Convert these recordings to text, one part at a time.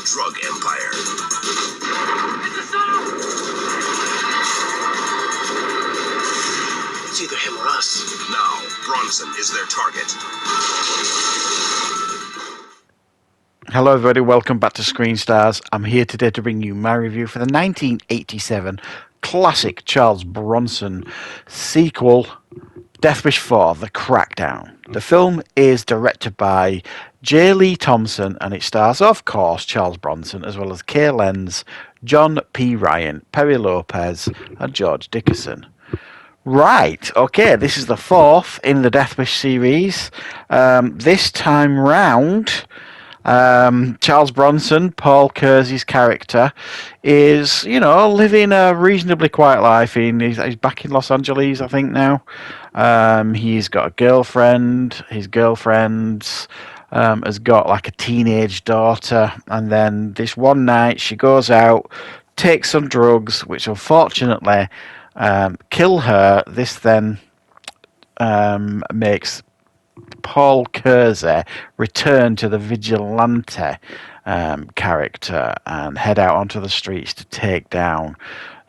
drug empire. It's either him or us. Now, Bronson is their target. Hello everybody, welcome back to Screenstars. I'm here today to bring you my review for the 1987 classic Charles Bronson sequel, Death Wish 4, The Crackdown. The film is directed by J. Lee Thompson and it stars, of course, Charles Bronson, as well as Kay Lenz, John P. Ryan, Perry Lopez, and George Dickerson. Right, okay, this is the fourth in the Death Wish series. This time round, Charles Bronson, Paul Kersey's character, is, living a reasonably quiet life. He's back in Los Angeles, I think, now. He's got a girlfriend. His girlfriend has got like a teenage daughter. And then this one night she goes out, takes some drugs, which unfortunately kill her. This then makes Paul Kersey return to the vigilante character and head out onto the streets to take down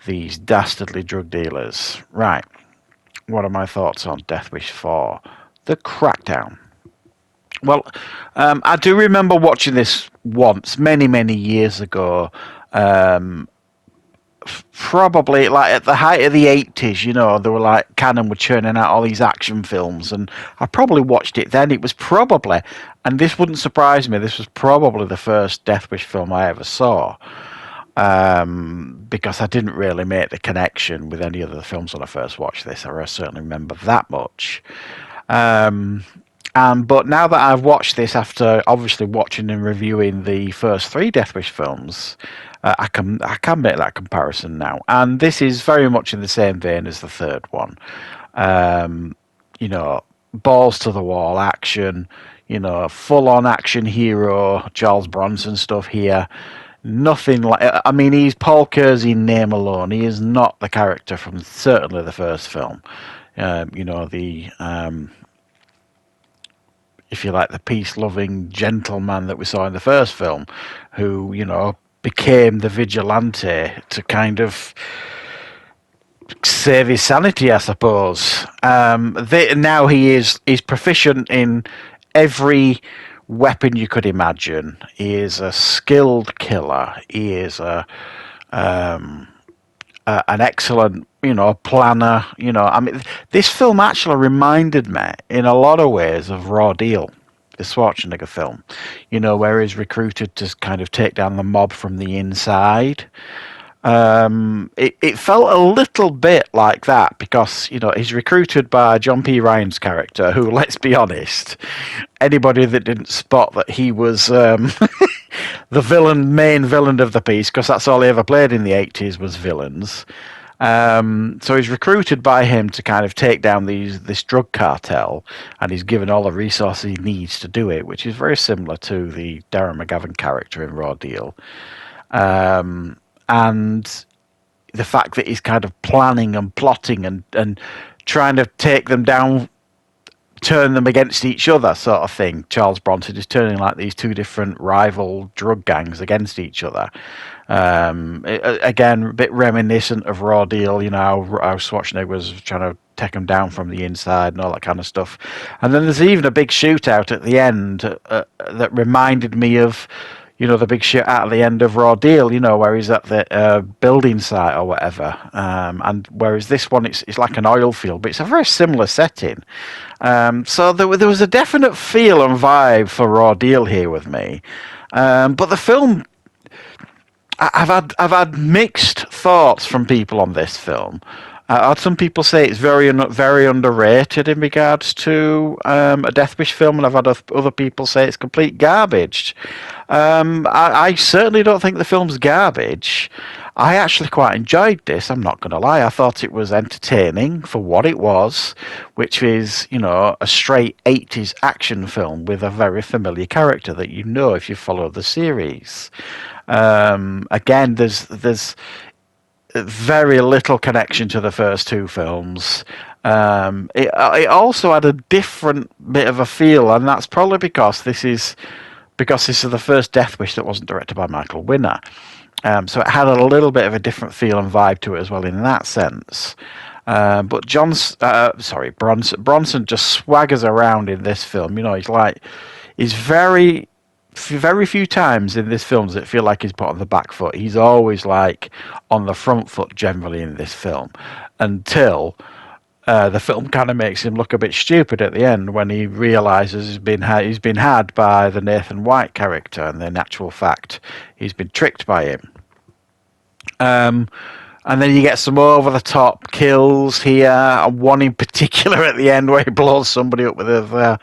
these dastardly drug dealers. Right, what are my thoughts on Death Wish 4, The Crackdown? Well, I do remember watching this once, many years ago. Probably like at the height of the 80s, they were like Canon were churning out all these action films, and I probably watched it then. It was probably, and this wouldn't surprise me, this was probably the first Death Wish film I ever saw, because I didn't really make the connection with any of the films when I first watched this. I certainly remember that much. But now that I've watched this after obviously watching and reviewing the first three Death Wish films, I can make that comparison now, and this is very much in the same vein as the third one. Balls to the wall action, full on action hero Charles Bronson stuff here. Nothing like, he's Paul Kersey in name alone. He is not the character from certainly the first film. If you like, the peace-loving gentleman that we saw in the first film, who, became the vigilante to kind of save his sanity, I suppose. Now he's proficient in every weapon you could imagine. He is a skilled killer. He is an excellent, planner. This film actually reminded me in a lot of ways of Raw Deal, the Schwarzenegger film, where he's recruited to kind of take down the mob from the inside. It felt a little bit like that because, he's recruited by John P. Ryan's character, who, let's be honest, anybody that didn't spot that he was the main villain of the piece, because that's all he ever played in the 80s was villains. So he's recruited by him to kind of take down this drug cartel, and he's given all the resources he needs to do it, which is very similar to the Darren McGavin character in Raw Deal. And the fact that he's kind of planning and plotting and trying to take them down, turn them against each other sort of thing. Charles Bronson is turning like these two different rival drug gangs against each other. Again, a bit reminiscent of Raw Deal, how Schwarzenegger was trying to take them down from the inside and all that kind of stuff. And then there's even a big shootout at the end that reminded me of, the big shootout at the end of Raw Deal, where he's at the building site or whatever. And whereas this one, it's like an oil field, but it's a very similar setting. So there was a definite feel and vibe for Raw Deal here with me. But the film, I've had mixed thoughts from people on this film. I had some people say it's very underrated in regards to a Death Wish film, and I've had other people say it's complete garbage. I certainly don't think the film's garbage. I actually quite enjoyed this, I'm not going to lie. I thought it was entertaining for what it was, which is, a straight 80s action film with a very familiar character that if you follow the series. Again, there's very little connection to the first two films. It also had a different bit of a feel, and that's probably because this is because this is the first Death Wish that wasn't directed by Michael Winner. So it had a little bit of a different feel and vibe to it as well in that sense. But Bronson just swaggers around in this film. You know, he's very few times in this film does it feel like he's put on the back foot. He's always like on the front foot generally in this film, until the film kind of makes him look a bit stupid at the end when he realizes he's been had by the Nathan White character, and in actual fact he's been tricked by him. And then you get some over-the-top kills here, and one in particular at the end where he blows somebody up with a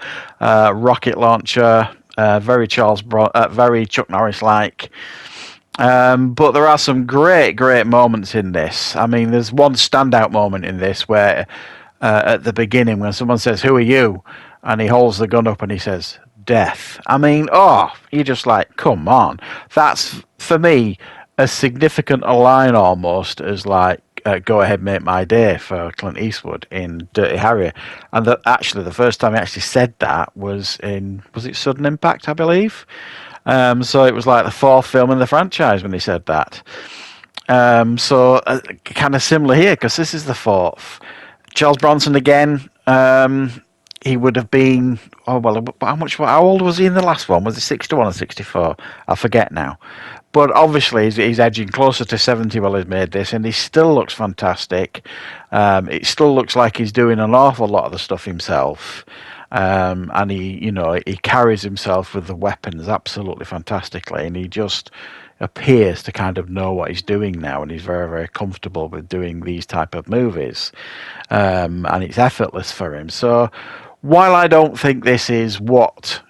rocket launcher. Very very Chuck Norris-like. But there are some great moments in this. I mean, there's one standout moment in this where at the beginning when someone says, "Who are you?" and he holds the gun up and he says, "Death." I mean, you're just like, come on. That's, for me, as significant a line almost as like, "Go ahead, make my day" for Clint Eastwood in Dirty Harry. And the first time he actually said that was it Sudden Impact, I believe? So it was like the fourth film in the franchise when he said that. So kind of similar here, because this is the fourth. Charles Bronson again. He would have been, how old was he in the last one? Was he 61 or 64? I forget now. But obviously he's edging closer to 70 while he's made this, and he still looks fantastic. It still looks like he's doing an awful lot of the stuff himself. And he carries himself with the weapons absolutely fantastically, and he just appears to kind of know what he's doing now, and he's very, very comfortable with doing these type of movies. And it's effortless for him. So while I don't think this is what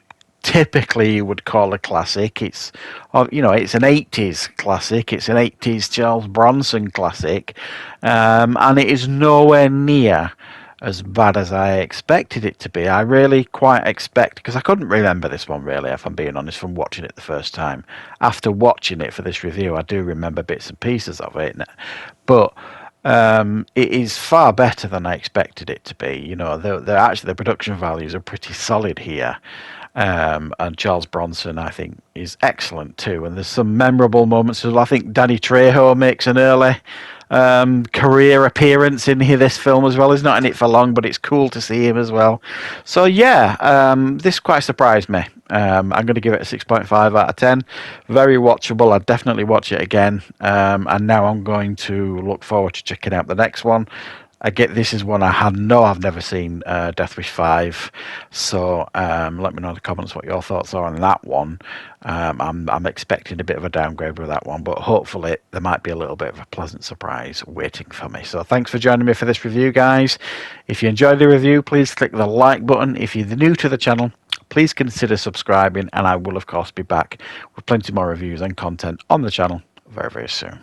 typically you would call a classic, it's an 80s classic, it's an 80s Charles Bronson classic, and it is nowhere near as bad as I expected it to be. I really quite because I couldn't remember this one really, if I'm being honest, from watching it the first time. After watching it for this review, I do remember bits and pieces of it, but it is far better than I expected it to be. You know, the production values are pretty solid here. And Charles Bronson, I think, is excellent too. And there's some memorable moments as well. I think Danny Trejo makes an early career appearance in this film as well. He's not in it for long, but it's cool to see him as well. So yeah, this quite surprised me. I'm going to give it a 6.5 out of 10. Very watchable. I'd definitely watch it again. And now I'm going to look forward to checking out the next one. This is one I've never seen, Death Wish 5. So let me know in the comments what your thoughts are on that one. I'm expecting a bit of a downgrade with that one, but hopefully there might be a little bit of a pleasant surprise waiting for me. So thanks for joining me for this review, guys. If you enjoyed the review, please click the like button. If you're new to the channel, please consider subscribing, and I will of course be back with plenty more reviews and content on the channel very, very soon.